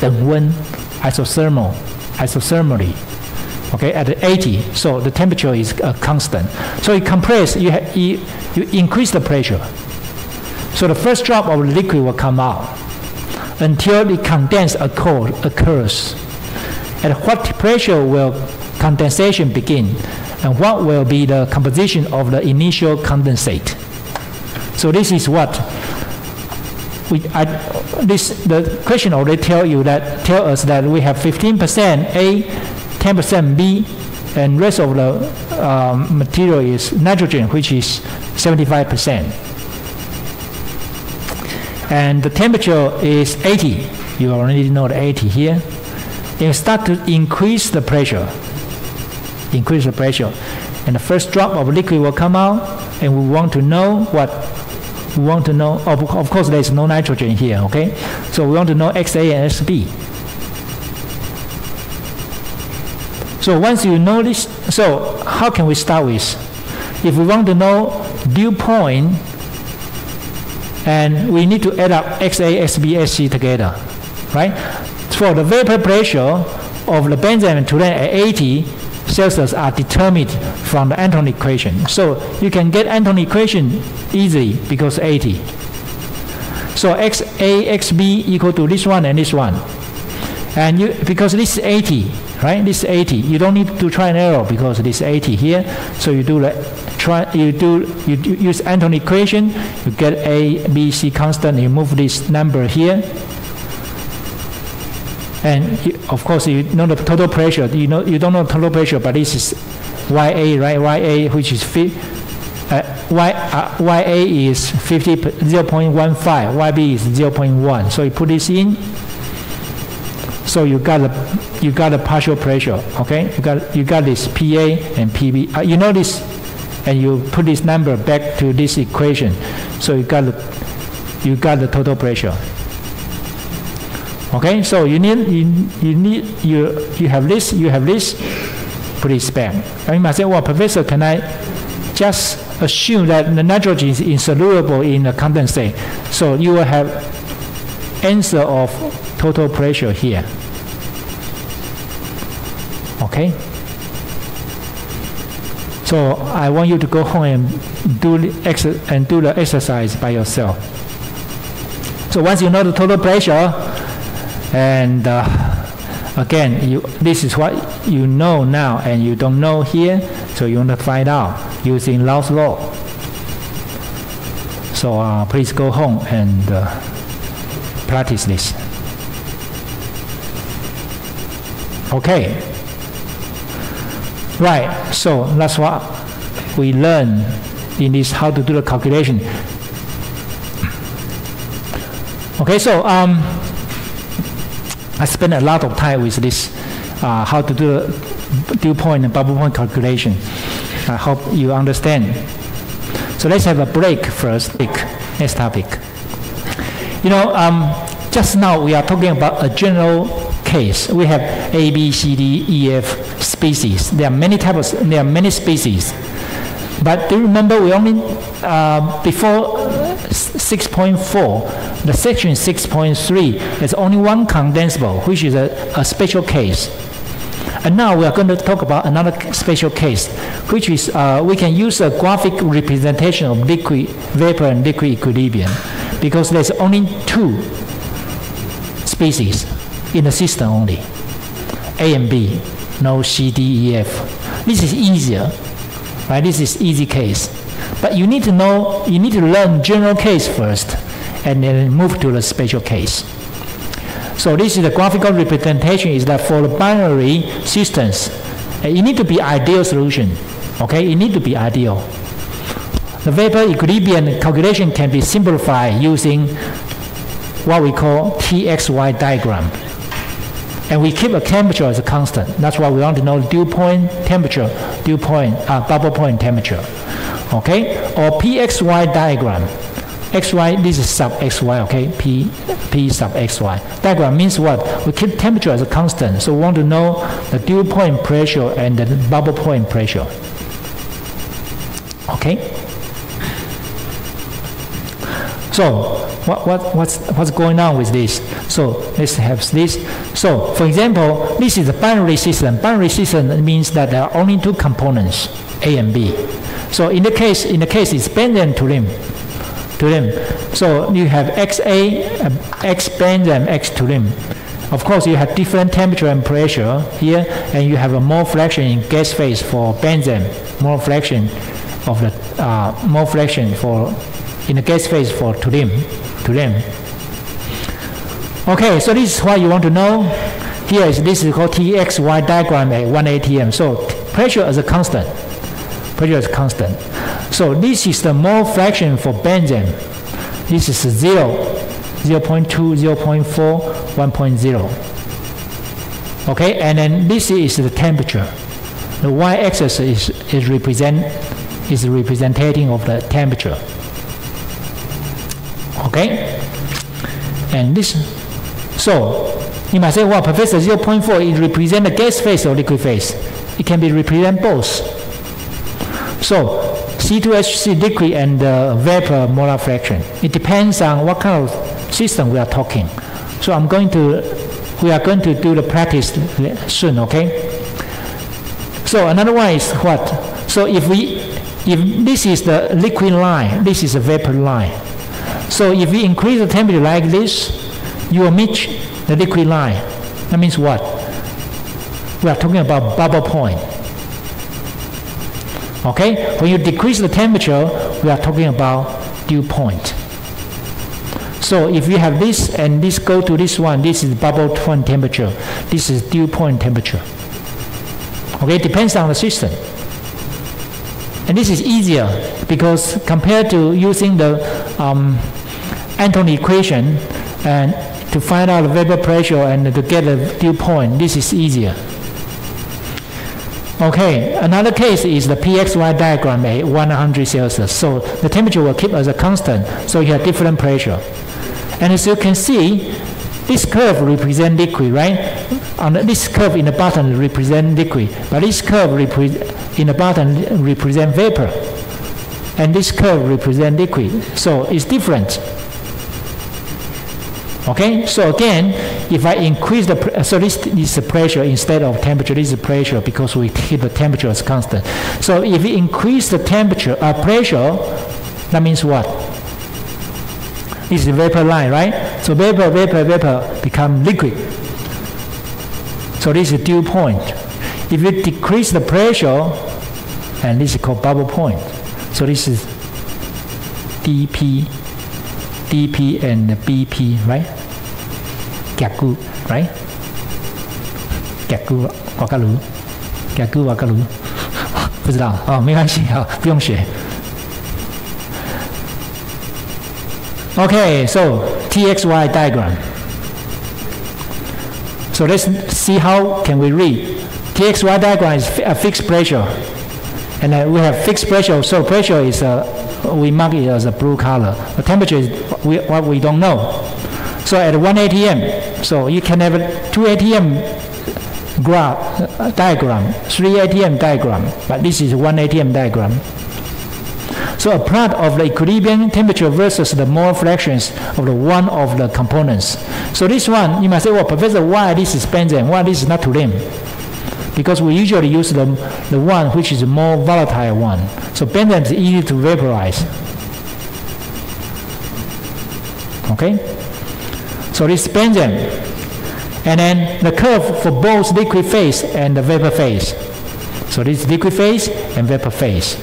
Then when isothermally, okay, at 80, so the temperature is constant. So you compress, you increase the pressure. So the first drop of liquid will come out until the condensation occurs. At what pressure will condensation begin? And what will be the composition of the initial condensate? So this is what the question already tell us that we have 15% A, 10% B, and rest of the material is nitrogen, which is 75%. And the temperature is 80. You already know the 80 here. You start to increase the pressure. Increase the pressure. And the first drop of liquid will come out, and we want to know what? We want to know, of course there is no nitrogen here, okay? So we want to know XA and XB. So once you know this, so how can we start with? If we want to know dew point, and we need to add up XA, XB, XC together, right? For the vapor pressure of the benzene and toluene at 80 Celsius are determined from the Anton equation. So you can get Anton equation easily because 80. So XA, XB equal to this one and this one. And because this is 80, right? This is 80. You don't need to try and error because this is 80 here. So you use Anton equation, you get A, B, C constant, you move this number here. And of course, you know the total pressure. You don't know total pressure, but this is YA, right? YA, which is YA is 0.15, YB is 0.1. So you put this in. So you got a partial pressure. Okay, you got this PA and PB. You know this, and you put this number back to this equation. So you got the total pressure. Okay, so you have this, put this back. And you might say, well, Professor, can I just assume that the nitrogen is insoluble in the condensate? So you will have answer of total pressure here. Okay? So I want you to go home and do the exercise by yourself. So once you know the total pressure, and again, this is what you know now, and you don't know here, so you want to find out using Law's law. So please go home and practice this. Okay. Right. So that's what we learn in this how to do the calculation. Okay. So I spent a lot of time with this, how to do the dew point and bubble point calculation. I hope you understand. So let's have a break first. Next topic. Just now we are talking about a general case. We have A, B, C, D, E, F species. There are many types. There are many species. But do you remember we only before 6.4, the section 6.3, there's only one condensable, which is a special case. And now we are going to talk about another special case, which is we can use a graphic representation of liquid, vapor, and liquid equilibrium, because there's only two species in the system only, A and B, no C, D, E, F. This is easier, right? This is easy case. But you need to learn general case first, and then move to the special case. So this is the graphical representation, is that for the binary systems, you need to be ideal solution. Okay, it need to be ideal. The vapor equilibrium calculation can be simplified using what we call TXY diagram. And we keep a temperature as a constant. That's why we want to know dew point temperature, bubble point temperature. Okay? Or PXY diagram. XY, this is sub XY, okay? P sub XY. Diagram means what? We keep temperature as a constant. So we want to know the dew point pressure and the bubble point pressure. Okay? So what's going on with this? So let's have this. So for example, this is a binary system. Binary system means that there are only two components, A and B. So in the case it's benzene to rim. So you have XA, X benzene, X to rim. Of course, you have different temperature and pressure here, and you have a mole fraction in gas phase for benzene, mole fraction for in the gas phase for to rim. Okay, so this is what you want to know. This is called TXY diagram at 1 atm. So pressure is a constant. So this is the mole fraction for benzene. This is 0, 0.2, 0.4, 1.0. Okay, and then this is the temperature. The y-axis is representing of the temperature. Okay, and this. So you might say, well, Professor, 0.4 it represents the gas phase or liquid phase. It can be represent both. So C2H6 liquid and vapor molar fraction. It depends on what kind of system we are talking. So we are going to do the practice soon, okay? So another one is what? So if this is the liquid line, this is the vapor line. So if we increase the temperature like this, you will meet the liquid line. That means what? We are talking about bubble point. Okay? When you decrease the temperature, we are talking about dew point. So if you have this and this go to this one, this is bubble point temperature. This is dew point temperature. Okay? It depends on the system. And this is easier because compared to using the Anthony equation and to find out the vapor pressure and to get the dew point, this is easier. Okay, another case is the PXY diagram at 100 Celsius. So the temperature will keep as a constant, so you have different pressure. And as you can see, this curve represents liquid, right? This curve in the bottom represents liquid, but this curve in the bottom represents vapor. And this curve represents liquid. So it's different. Okay, so again, if I increase so this is the pressure instead of temperature, this is the pressure because we keep the temperature as constant. So if we increase the temperature, pressure, that means what? This is the vapor line, right? So vapor become liquid. So this is dew point. If you decrease the pressure, and this is called bubble point. So this is DP and BP, right? 夾估 right? 夾估我噶鲁，夾估我噶鲁，不知道哦，没关系啊，不用学。Okay, so TXY diagram. So let's see how can we read. TXY diagram is a fixed pressure, and we have fixed pressure. So pressure is we mark it as a blue color. The temperature is what we don't know. So at 1 atm, so you can have a 2 atm diagram, 3 atm diagram, but this is 1 atm diagram. So a plot of the equilibrium temperature versus the mole fractions of the one of the components. So this one, you might say, well, Professor, why this is benzene, why this is not toluene? Because we usually use the one which is the more volatile one. So benzene is easy to vaporize. Okay? So this is benzene. And then the curve for both liquid phase and the vapor phase. So this is liquid phase and vapor phase.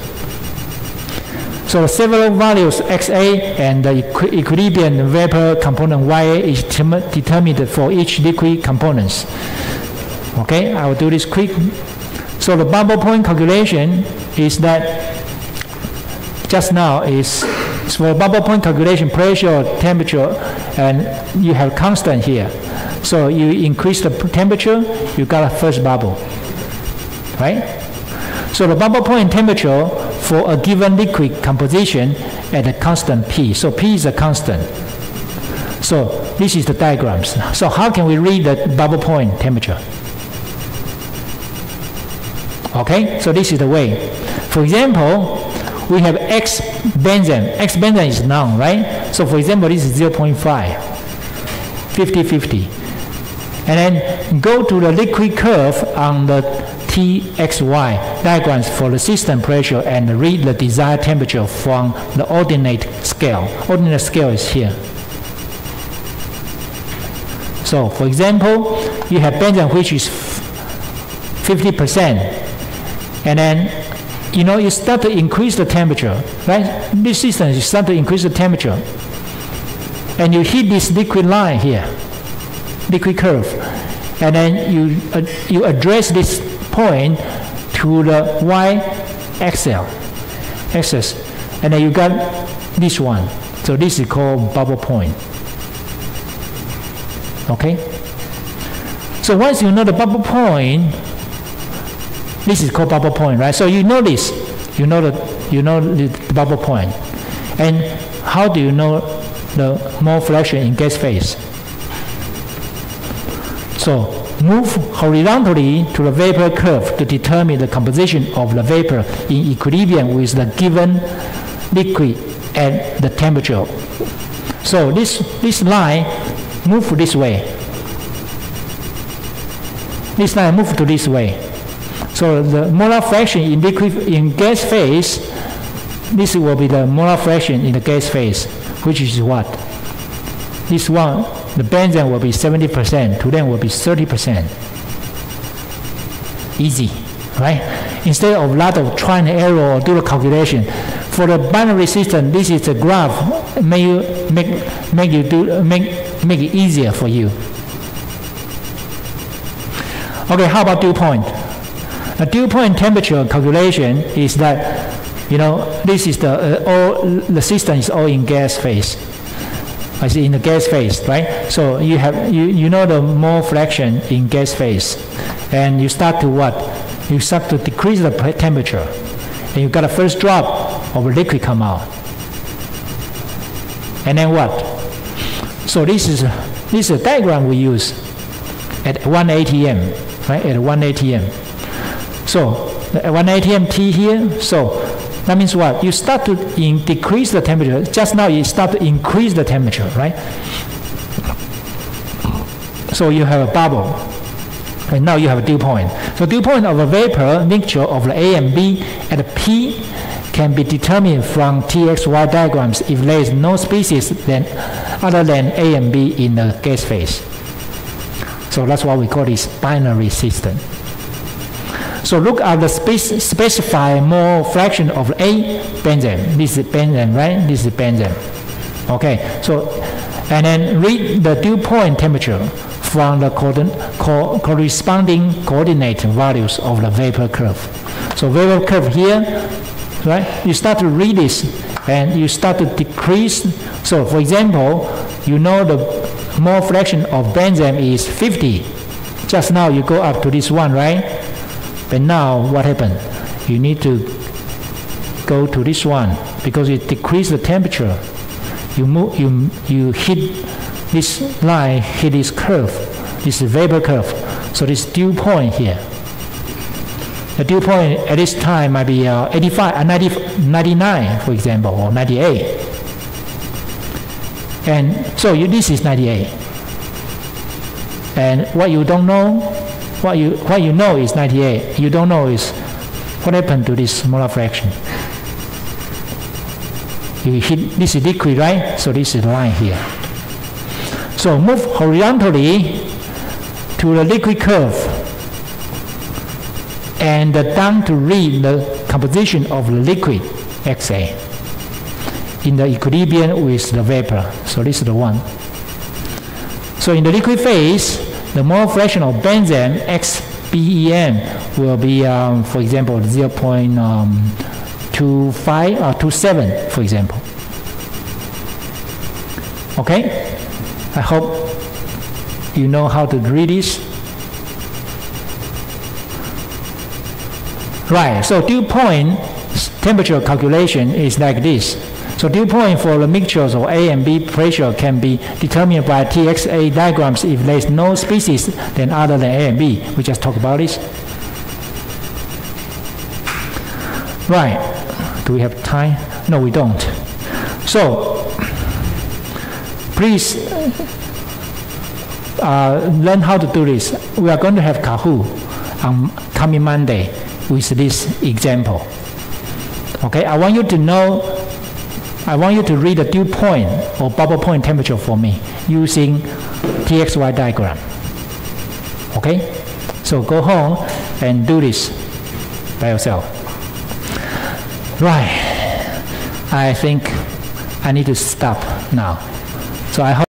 So several values XA and the equilibrium vapor component YA is determined for each liquid components. Okay, I will do this quick. So the bubble point calculation is that just now is for bubble point calculation, pressure, temperature, and you have constant here. So you increase the temperature, you got a first bubble, right? So the bubble point temperature for a given liquid composition at a constant P. So P is a constant. So this is the diagrams. So how can we read the bubble point temperature? Okay, so this is the way. For example, we have X benzene. X benzene is known, right? So for example, this is 0.5, 50-50. And then go to the liquid curve on the TXY diagrams for the system pressure and read the desired temperature from the ordinate scale. Ordinate scale is here. So for example, you have benzene which is 50%. And then, you know, you start to increase the temperature, right? This system, you start to increase the temperature. And you hit this liquid line here, liquid curve. And then you address this point to the y-axis. And then you got this one. So this is called bubble point. Okay? So once you know the bubble point, this is called bubble point, right? So you know this, you know the bubble point. And how do you know the mole fraction in gas phase? So move horizontally to the vapor curve to determine the composition of the vapor in equilibrium with the given liquid at the temperature. So this line move this way. This line move to this way. So the molar fraction in gas phase, this will be the molar fraction in the gas phase, which is what? This one, the benzene will be 70%, to them will be 30%. Easy, right? Instead of a lot of try and error or do the calculation, for the binary system, this is a graph make it easier for you. Okay, how about dew point? The dew point temperature calculation is that, you know, this is the system is all in gas phase. I see in the gas phase, right? So you have you know the mole fraction in gas phase, and you start to what? You start to decrease the temperature, and you got a first drop of liquid come out, and then what? So this is a diagram we use at 1 atm, right? At 1 atm. So at 1 atm T here. So that means what? You start to decrease the temperature. Just now you start to increase the temperature, right? So you have a bubble. And now you have a dew point. So dew point of a vapor mixture of the A and B at P can be determined from TXY diagrams if there is no species other than A and B in the gas phase. So that's why we call this binary system. So look at the specified mole fraction of A benzene. This is benzene, right? This is benzene. Okay. So, and then read the dew point temperature from the corresponding coordinate values of the vapor curve. So vapor curve here, right? You start to read this, and you start to decrease. So, for example, you know the mole fraction of benzene is 50. Just now you go up to this one, right? But now what happened? You need to go to this one because it decreased the temperature. You hit this line, hit this curve, this vapor curve. So this dew point here. The dew point at this time might be 85, 99, for example, or 98. And so this is 98. And what you don't know, what you know is 98. You don't know is what happened to this molar fraction. You hit this is liquid, right? So this is the line here. So move horizontally to the liquid curve and down to read the composition of the liquid XA in the equilibrium with the vapor. So this is the one. So in the liquid phase, the mole fraction of benzene XBEN will be, for example, 0.25 or 27, for example. Okay? I hope you know how to read this. Right, so dew point temperature calculation is like this. So dew point for the mixtures of A and B pressure can be determined by TXA diagrams if there is no species then other than A and B. We just talked about this. Right, do we have time? No, we don't. So, please learn how to do this. We are going to have Kahoot on coming Monday with this example. Okay, I want you to know, I want you to read the dew point or bubble point temperature for me using TXY diagram. Okay, so go home and do this by yourself. Right, I think I need to stop now. So I hope